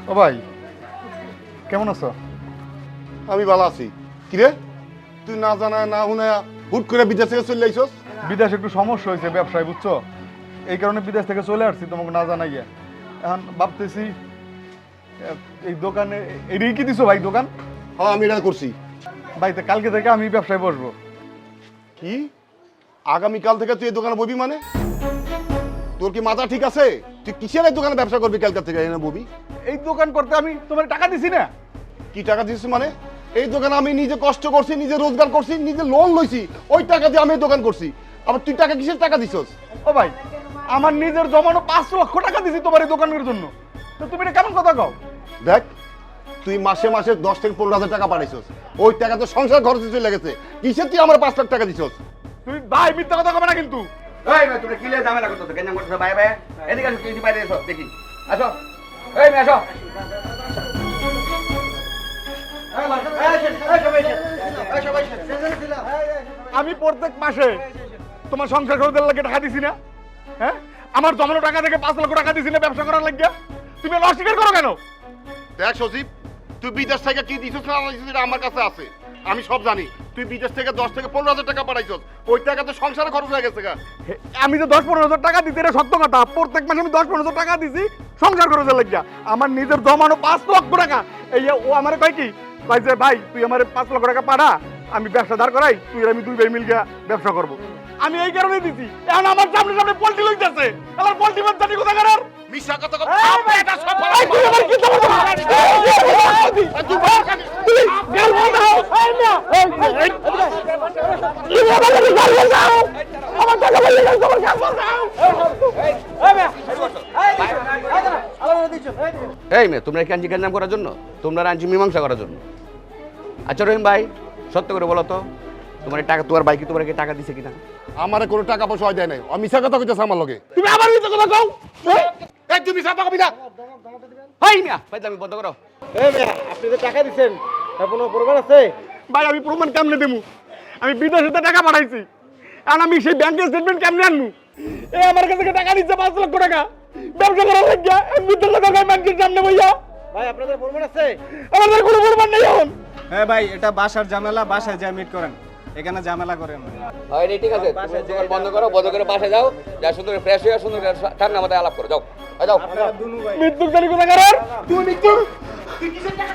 ও ভাই, কেমন আছো? আমি ভালো আছি। কিরে তুই না জানা না শুনে হুট করে বিদেশ থেকে চলে আইছস? বিদেশে একটু সমস্যা হয়েছে ব্যবসায়, বুঝছো? এই কারণে বিদেশ থেকে চলে আসছি তোমাকে না জানাইয়া। এখন ভাবতেছি এই দোকানে এটাই কি দিছো ভাই দোকান? হ্যাঁ আমি এটা করছি। ভাই তো কালকে থেকে আমি ব্যবসায় বসবো। কি আগামীকাল থেকে তুই এই দোকানে ববি মানে? তোর কি মাথা ঠিক আছে? তুই কিসের এই দোকানে ব্যবসা করবি কালকে থেকে এনে ববি? এই দোকান করতে আমি তোমার টাকা দিছি না? কি টাকা দিছিস মানে? এই দোকানে আমি নিজে কষ্ট করছি, নিজে রোজগার করছি, নিজে লোন লইছি, ওই টাকা দিয়ে আমি এই দোকান করছি। আবার তুই টাকা কিসের টাকা দিছস? ও ভাই, আমার নিজের জমানো 5 লক্ষ টাকা দিছি তোমার এই দোকানের জন্য, তো তুমি এটা কেমন কথা কও? দেখ তুই মাসে মাসে 10 থেকে 15,000 টাকা পাঠাইছস, ওই টাকা তো সংসার খরচে চলে গেছে। কিসের তুই আমার 5 লাখ টাকা দিছস? তুমি ভাই মিথ্যা কথা কবে না কিন্তু। এই ভাই তুমি কিলে ঝামেলা করতেছো কেন করতেছো ভাই ভাই এদিকে আসো কিছু বাইরে এসো দেখি আসো এই মেয়ে আসো আমি প্রত্যেক মাসে তোমার সংসার খরচের লাগে টাকা দিছি না? হ্যাঁ, আমার জমানো টাকা থেকে 5 লক্ষ টাকা দিছি না ব্যবসা করার লাগিয়া? তুমি এটা অস্বীকার করো কেন? দেখ সজীব, তুই বিদেশ থেকে কি দিছস না দিছস এটা আমার কাছে আছে, আমি সব জানি। তুই বিদেশ থেকে 10 থেকে 15,000 টাকা পাঠাইছস, ওই টাকা তো সংসারে খরচ হয়ে গেছে গা। আমি তো 10-15 হাজার টাকা দিতে, এটা সত্য কথা। প্রত্যেক মাসে আমি 10-15 হাজার টাকা দিছি সংসার খরচের লাগিয়া। আমার নিজের জমানো 5 লক্ষ টাকা। এই যে ও আমারে কয় কি ভাই, যে ভাই তুই আমার 5 লক্ষ টাকা পাঠা, আমি ব্যবসা দাঁড় করাই, তুই আর আমি 2 ভাই মিলকে ব্যবসা করব। আমি এই কারণে দিছি। এখন আমার সামনে সামনে পল্টি লইতেছে, আমার পল্টি বাদ জানি কোথা করার। মিশা কথা কর, এই এটা সব এই তুই আমার কি তোমার তুই বল কেন? গাল দাও। এই না এই কি বলে গাল দাও, আমার টাকা বলে গাল তোমার গাল দাও। এই মেয়ে তোমরা কি আনছি গ্যাঞ্জাম করার জন্য? তোমরা আনছি মীমাংসা করার জন্য। আচ্ছা রহিম ভাই সত্য করে বলো তো, তোমার এই টাকা তোমার ভাই কি তোমার টাকা দিছে কিনা? আমারে কোনো টাকা পয়সা হয় দেয় নাই, আমি মিশা কথা কইতাছ আমার লগে। তুমি আবার মিথ্যা কথা কও। এই তুই মিশা কথা কবি না। হাই মিয়া ভাই তুমি বন্ধ করো। আপনি যে টাকা দিচ্ছেন কোনো প্রমাণ আছে? ভাই আমি প্রমাণ কেমনে দেবো? আমি বিদেশে টাকা পাঠাইছি, আর আমি সেই ব্যাংকের স্টেটমেন্ট কেমনে আনবো? এই আমার কাছে টাকা দিচ্ছে 5 লক্ষ টাকা ব্যবসা করার লাগিয়া, মিথ্যা কথা কই ব্যাংকের সামনে বইয়া। ভাই আপনাদের প্রমাণ আছে? আমাদের কোনো প্রমাণ নেই এখন। হ্যাঁ ভাই, এটা বাসার ঝামেলা, বাসায় যা মিট করেন, এখানে ঝামেলা করেন। হয় ঠিক আছে তুমি দোকান বন্ধ করো, বন্ধ করে বাসায় যাও, যা সুন্দর ফ্রেশ হয়ে সুন্দর ঠান্ডা মাথায় আলাপ করো, যাও যাও। মৃত্যুক জানি কোথা করার। তুই মৃত্যু তুই কিসের টাকা